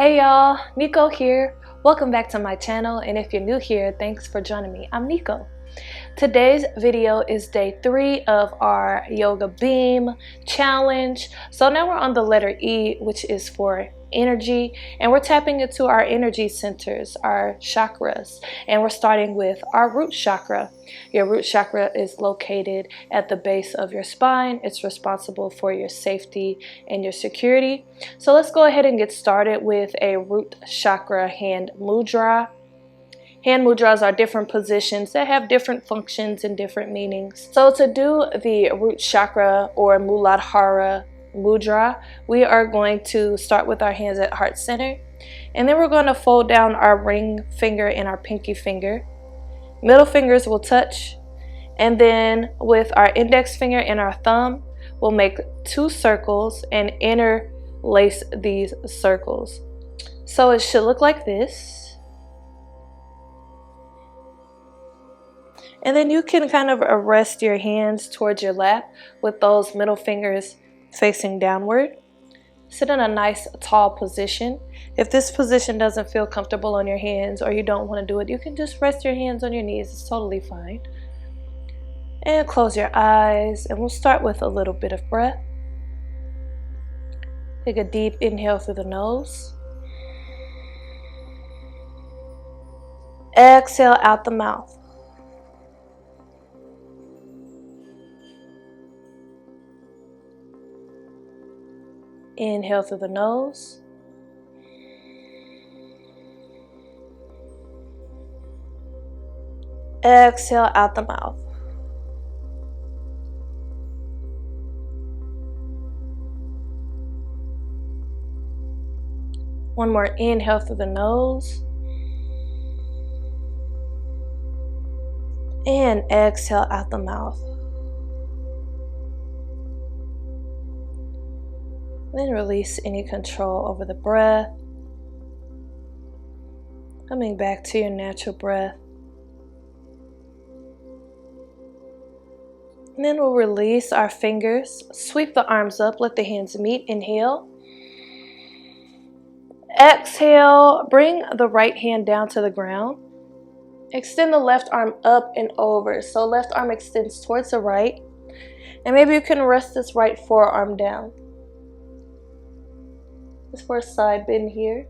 Hey y'all, Nico here. Welcome back to my channel, and if you're new here, thanks for joining me. I'm Nico. Today's video is day 3 of our yoga B.E.A.M challenge. So now we're on the letter E, which is for energy, and we're tapping into our energy centers, our chakras, and we're starting with our root chakra. Your root chakra is located at the base of your spine. It's responsible for your safety and your security. So let's go ahead and get started with a root chakra hand mudra. Hand mudras are different positions that have different functions and different meanings. So to do the root chakra or Muladhara mudra, we are going to start with our hands at heart center, and then we're going to fold down our ring finger and our pinky finger. Middle fingers will touch, and then with our index finger and our thumb, we'll make 2 circles and interlace these circles. So it should look like this. And then you can kind of rest your hands towards your lap with those middle fingers facing downward. Sit in a nice tall position. If this position doesn't feel comfortable on your hands or you don't want to do it, you can just rest your hands on your knees. It's totally fine. And close your eyes, and we'll start with a little bit of breath. Take a deep inhale through the nose. Exhale out the mouth. Inhale through the nose. Exhale out the mouth. One more inhale through the nose. And exhale out the mouth. Then release any control over the breath. Coming back to your natural breath. And then we'll release our fingers. Sweep the arms up. Let the hands meet. Inhale. Exhale. Bring the right hand down to the ground. Extend the left arm up and over. So left arm extends towards the right. And maybe you can rest this right forearm down. Just for a side bend here.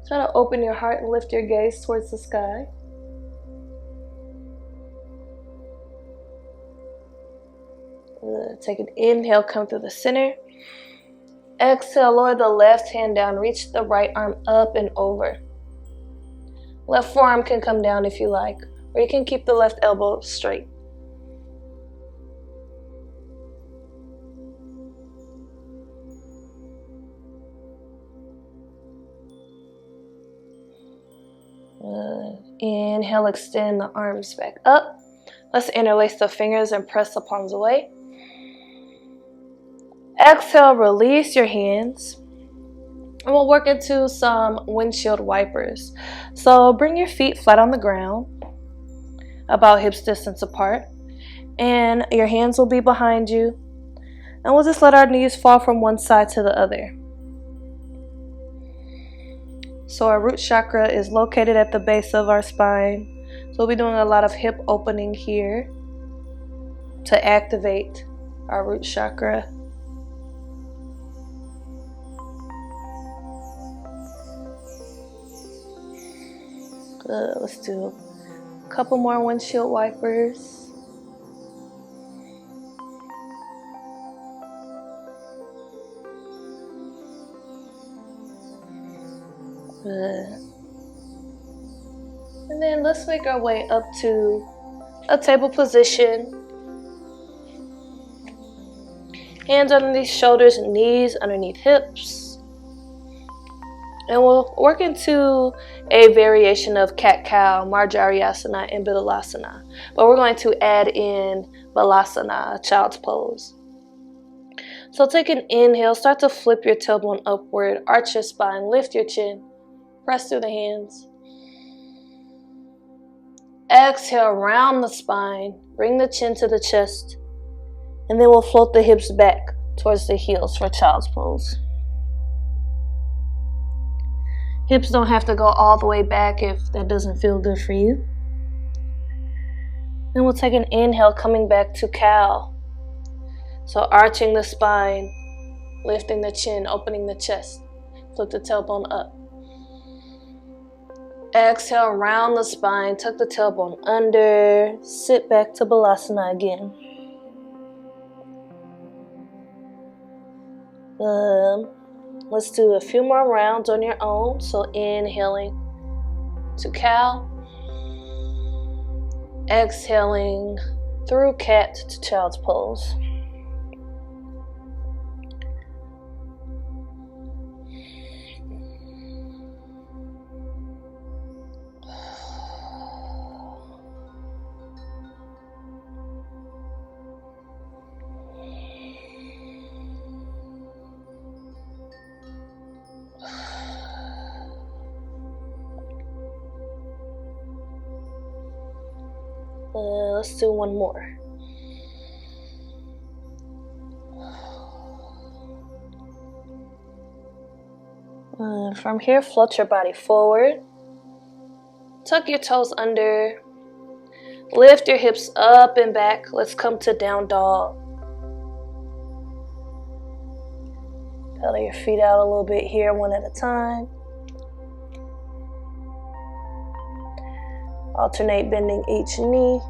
Try to open your heart and lift your gaze towards the sky. Take an inhale, come through the center. Exhale, lower the left hand down, reach the right arm up and over. Left forearm can come down if you like, or you can keep the left elbow straight. Inhale, extend the arms back up. Let's interlace the fingers and press the palms away. Exhale, release your hands. And we'll work into some windshield wipers. So bring your feet flat on the ground, about hips distance apart. And your hands will be behind you. And we'll just let our knees fall from one side to the other. So our root chakra is located at the base of our spine. So we'll be doing a lot of hip opening here to activate our root chakra. Good. Let's do a couple more windshield wipers. Good. And then let's make our way up to a table position. Hands underneath shoulders and knees, underneath hips. And we'll work into a variation of cat-cow, Marjariyasana, and Bidalasana. But we're going to add in Balasana, child's pose. So take an inhale, start to flip your tailbone upward, arch your spine, lift your chin. Press through the hands. Exhale, round the spine. Bring the chin to the chest. And then we'll float the hips back towards the heels for child's pose. Hips don't have to go all the way back if that doesn't feel good for you. Then we'll take an inhale, coming back to cow. So arching the spine, lifting the chin, opening the chest. Flip the tailbone up. Exhale, round the spine, tuck the tailbone under, sit back to Balasana again. Let's do a few more rounds on your own. So inhaling to cow. Exhaling through cat to child's pose. Let's do one more. From here, float your body forward. Tuck your toes under. Lift your hips up and back. Let's come to down dog. Pedal your feet out a little bit here, one at a time. Alternate bending each knee.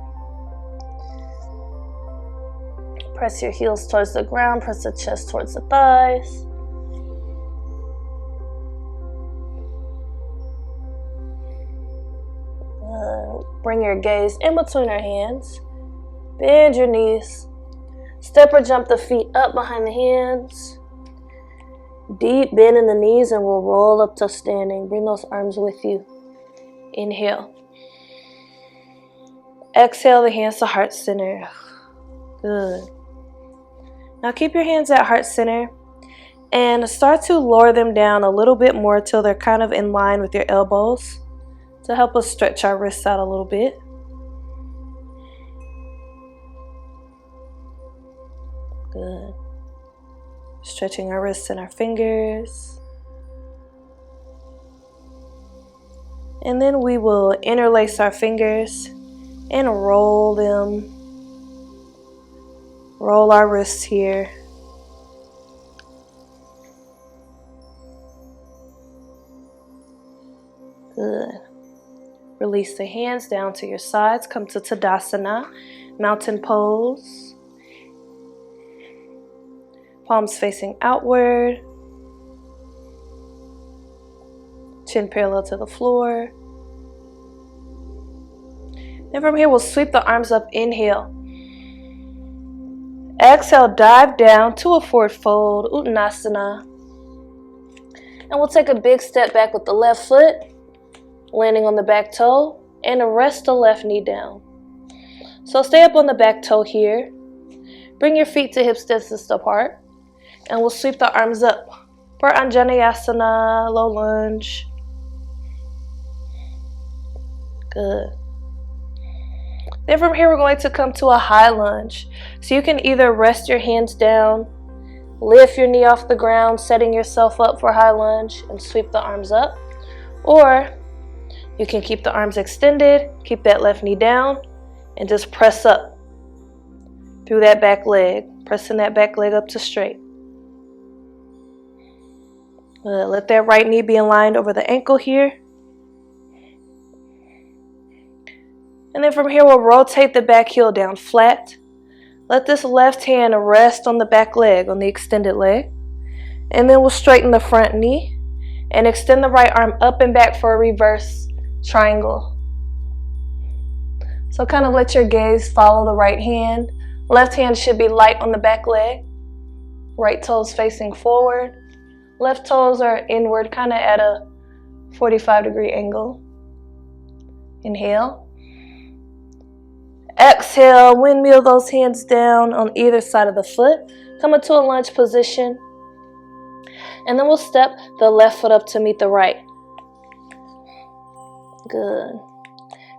Press your heels towards the ground, press the chest towards the thighs. Bring your gaze in between our hands. Bend your knees. Step or jump the feet up behind the hands. Deep bend in the knees and we'll roll up to standing. Bring those arms with you. Inhale. Exhale the hands to heart center. Good. Now keep your hands at heart center and start to lower them down a little bit more till they're kind of in line with your elbows to help us stretch our wrists out a little bit. Good. Stretching our wrists and our fingers. And then we will interlace our fingers and roll them. Roll our wrists here. Good. Release the hands down to your sides. Come to Tadasana, mountain pose. Palms facing outward. Chin parallel to the floor. Then from here, we'll sweep the arms up. Inhale. Exhale, dive down to a forward fold, Uttanasana. And we'll take a big step back with the left foot, landing on the back toe, and rest the left knee down. So stay up on the back toe here. Bring your feet to hip distance apart, and we'll sweep the arms up for Anjaneyasana, low lunge. Good. Then from here, we're going to come to a high lunge. So you can either rest your hands down, lift your knee off the ground, setting yourself up for high lunge, and sweep the arms up. Or you can keep the arms extended, keep that left knee down, and just press up through that back leg, pressing that back leg up to straight. Let that right knee be aligned over the ankle here. And then from here, we'll rotate the back heel down flat. Let this left hand rest on the back leg, on the extended leg. And then we'll straighten the front knee and extend the right arm up and back for a reverse triangle. So kind of let your gaze follow the right hand. Left hand should be light on the back leg. Right toes facing forward. Left toes are inward, kind of at a 45-degree angle. Inhale. Exhale, windmill those hands down on either side of the foot. Come into a lunge position. And then we'll step the left foot up to meet the right. Good.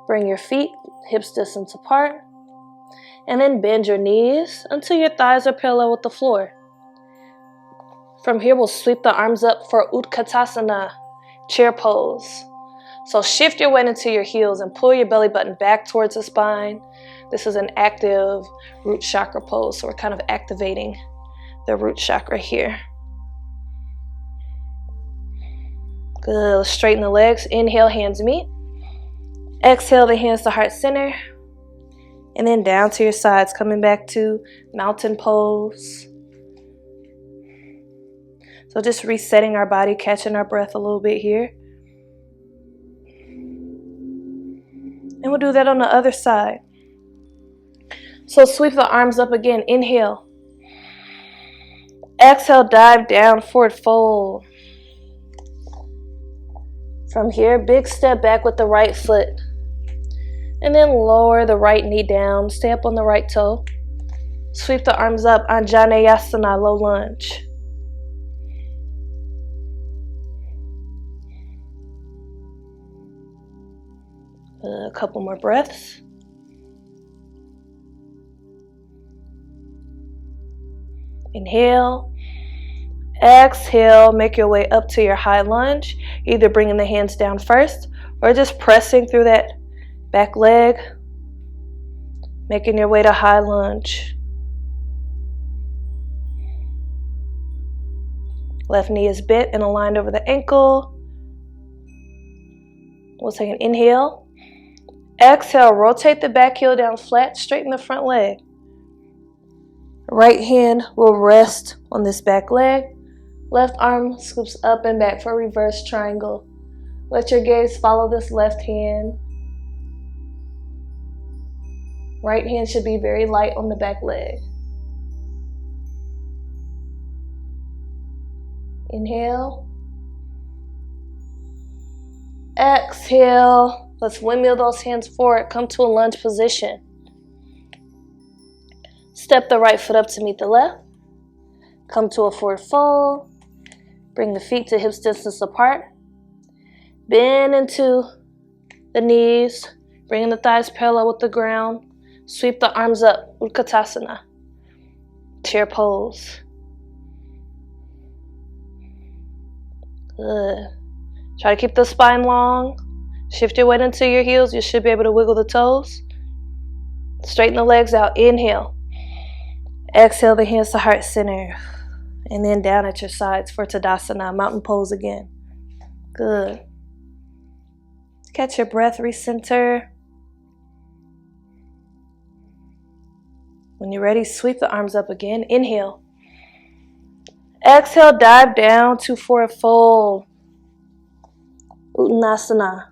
Bring your feet hips distance apart. And then bend your knees until your thighs are parallel with the floor. From here, we'll sweep the arms up for Utkatasana. chair pose. So shift your weight into your heels and pull your belly button back towards the spine. This is an active root chakra pose, so we're kind of activating the root chakra here. Good. Let's straighten the legs. Inhale, hands meet. Exhale, the hands to heart center. And then down to your sides, coming back to mountain pose. So just resetting our body, catching our breath a little bit here. And we'll do that on the other side. So sweep the arms up again. Inhale. Exhale, dive down, forward fold. From here, big step back with the right foot. And then lower the right knee down. Stay up on the right toe. Sweep the arms up. Anjaneyasana, low lunge. A couple more breaths. Inhale. Exhale, make your way up to your high lunge, either bringing the hands down first or just pressing through that back leg, making your way to high lunge. Left knee is bent and aligned over the ankle. We'll take an inhale. Exhale, rotate the back heel down flat, straighten the front leg. Right hand will rest on this back leg. Left arm scoops up and back for a reverse triangle. Let your gaze follow this left hand. Right hand should be very light on the back leg. Inhale. Exhale. Let's windmill those hands forward. Come to a lunge position. Step the right foot up to meet the left. Come to a forward fold. Bring the feet to hips distance apart. Bend into the knees, bringing the thighs parallel with the ground. Sweep the arms up, Utkatasana. Chair pose. Good. Try to keep the spine long. Shift your weight into your heels. You should be able to wiggle the toes. Straighten the legs out. Inhale. Exhale the hands to heart center. And then down at your sides for Tadasana, mountain pose again. Good. Catch your breath, recenter. When you're ready, sweep the arms up again. Inhale. Exhale, dive down to forward fold. Uttanasana.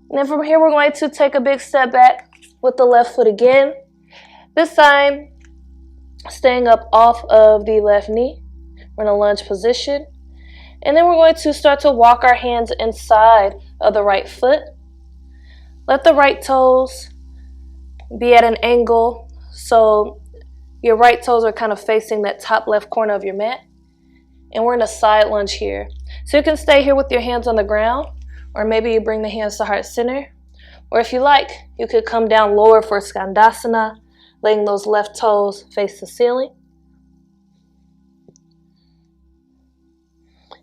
And then from here, we're going to take a big step back with the left foot again. This time, staying up off of the left knee. We're in a lunge position. And then we're going to start to walk our hands inside of the right foot. Let the right toes be at an angle so your right toes are kind of facing that top left corner of your mat. And we're in a side lunge here. So you can stay here with your hands on the ground, or maybe you bring the hands to heart center. Or if you like, you could come down lower for Skandasana, letting those left toes face the ceiling.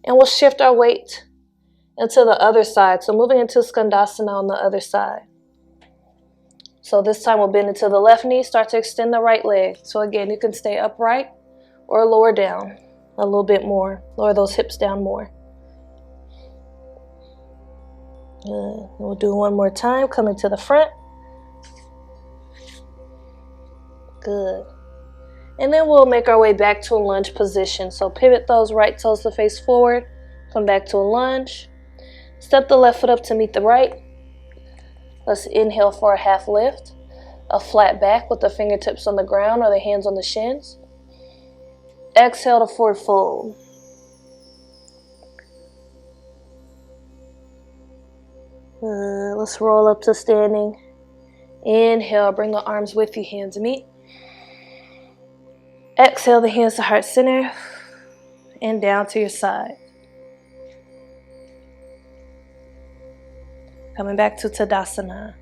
And we'll shift our weight into the other side. So moving into Skandasana on the other side. So this time we'll bend into the left knee, start to extend the right leg. So again, you can stay upright or lower down a little bit more. Lower those hips down more. We'll do one more time, coming to the front. Good. And then we'll make our way back to a lunge position. So pivot those right toes to face forward. Come back to a lunge. Step the left foot up to meet the right. Let's inhale for a half lift. A flat back with the fingertips on the ground or the hands on the shins. Exhale to forward fold. Let's roll up to standing. Inhale, bring the arms with you, hands meet. Exhale the hands to heart center and down to your side. Coming back to Tadasana.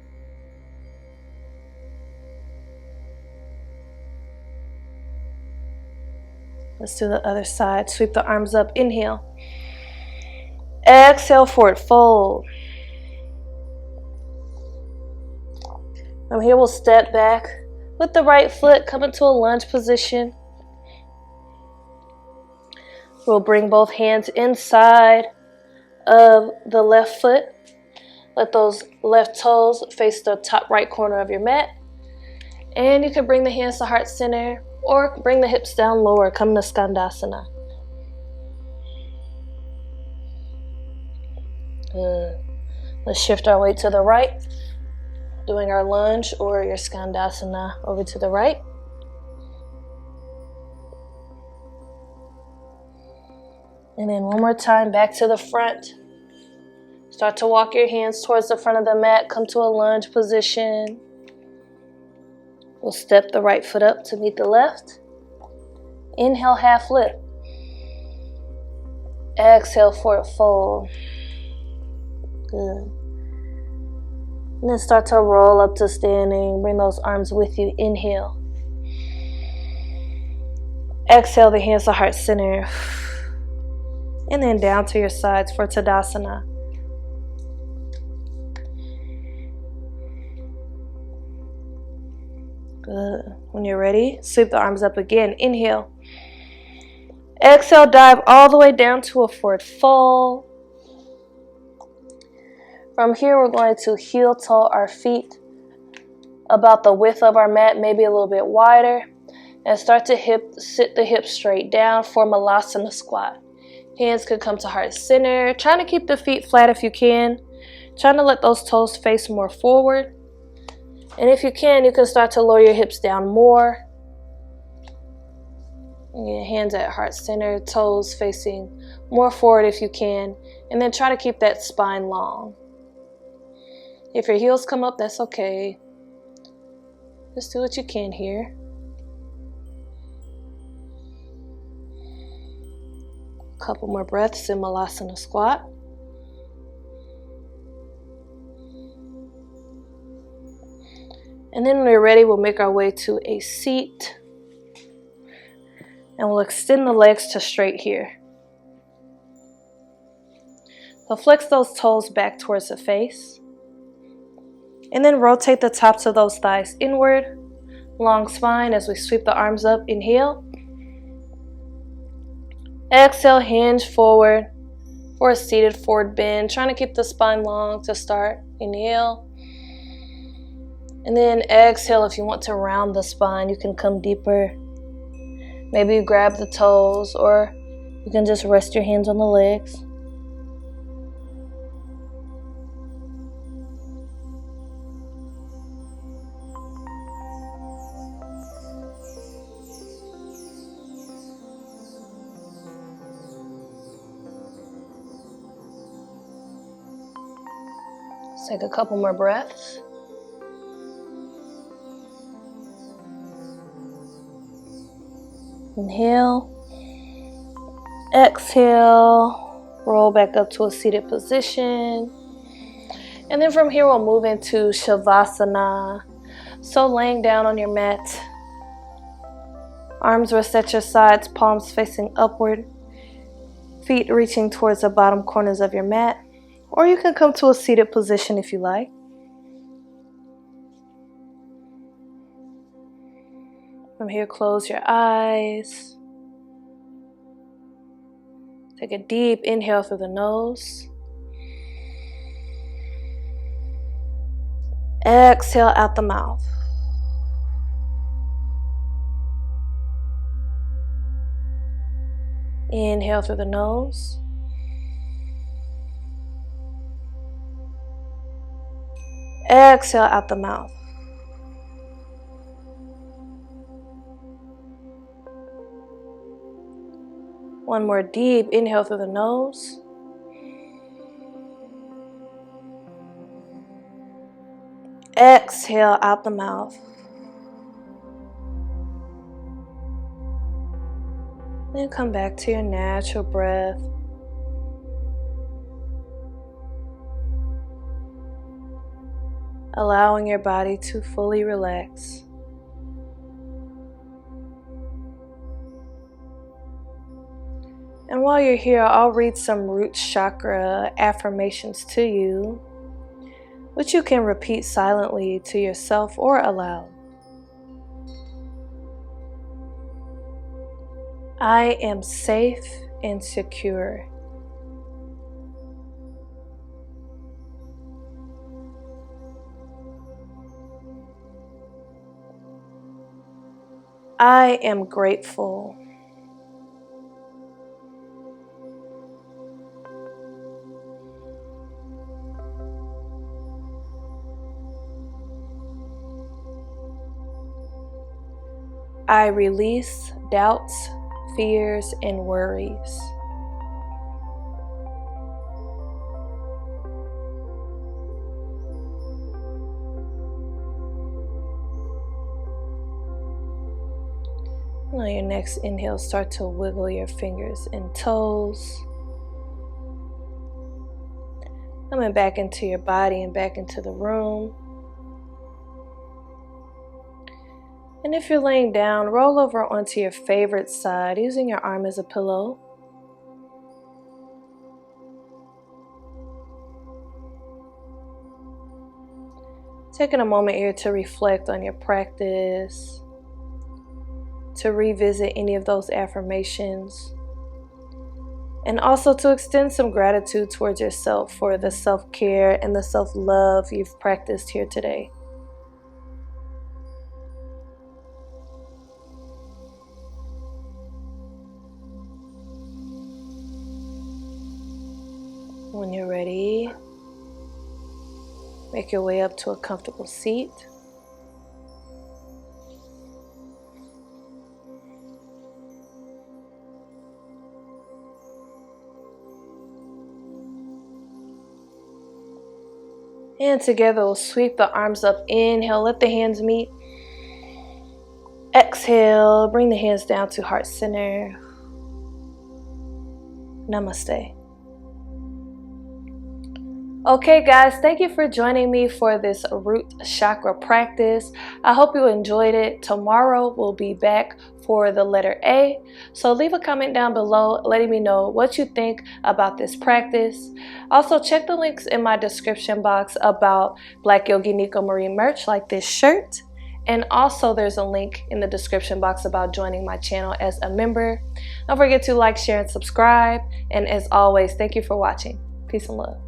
Let's do the other side. Sweep the arms up. Inhale. Exhale, forward fold. From here, we'll step back with the right foot, come into a lunge position. We'll bring both hands inside of the left foot. Let those left toes face the top right corner of your mat. And you can bring the hands to heart center or bring the hips down lower, come to Skandasana. Good. Let's shift our weight to the right, doing our lunge or your Skandasana over to the right. And then one more time, back to the front. Start to walk your hands towards the front of the mat, come to a lunge position. We'll step the right foot up to meet the left. Inhale, half lift. Exhale, forward fold. Good. And then start to roll up to standing. Bring those arms with you. Inhale. Exhale, the hands to heart center. And then down to your sides for Tadasana. Good. When you're ready, sweep the arms up again. Inhale. Exhale, dive all the way down to a forward fold. From here, we're going to heel toe our feet about the width of our mat, maybe a little bit wider. And start to sit the hips straight down for Malasana squat. Hands could come to heart center. Trying to keep the feet flat if you can. Trying to let those toes face more forward. And if you can start to lower your hips down more. Again, hands at heart center, toes facing more forward if you can. And then try to keep that spine long. If your heels come up, that's okay. Just do what you can here. Couple more breaths in Malasana squat. And then when we're ready, we'll make our way to a seat. And we'll extend the legs to straight here. So flex those toes back towards the face. And then rotate the tops of those thighs inward. Long spine as we sweep the arms up. Inhale. Exhale, hinge forward for a seated forward bend. Trying to keep the spine long to start. Inhale. And then exhale, if you want to round the spine, you can come deeper. Maybe you grab the toes, or you can just rest your hands on the legs. Let's take a couple more breaths. Inhale. Exhale. Roll back up to a seated position. And then from here, we'll move into Savasana. So laying down on your mat. Arms rest at your sides, palms facing upward. Feet reaching towards the bottom corners of your mat. Or you can come to a seated position if you like. From here, close your eyes. Take a deep inhale through the nose. Exhale out the mouth. Inhale through the nose. Exhale out the mouth. One more deep inhale through the nose. Exhale out the mouth. Then come back to your natural breath. Allowing your body to fully relax. And while you're here, I'll read some root chakra affirmations to you, which you can repeat silently to yourself or aloud. I am safe and secure. I am grateful. I release doubts, fears, and worries. On your next inhale, start to wiggle your fingers and toes. Coming back into your body and back into the room. And if you're laying down, roll over onto your favorite side, using your arm as a pillow. Taking a moment here to reflect on your practice, to revisit any of those affirmations, and also to extend some gratitude towards yourself for the self-care and the self-love you've practiced here today. When you're ready, make your way up to a comfortable seat. And together we'll sweep the arms up. Inhale, let the hands meet. Exhale, bring the hands down to heart center. Namaste. Okay guys, thank you for joining me for this root chakra practice. I hope you enjoyed it. Tomorrow we'll be back for the letter A. So leave a comment down below letting me know what you think about this practice. Also check the links in my description box about Black Yogi Nico Marie merch like this shirt. And also there's a link in the description box about joining my channel as a member. Don't forget to like, share, and subscribe. And as always, thank you for watching. Peace and love.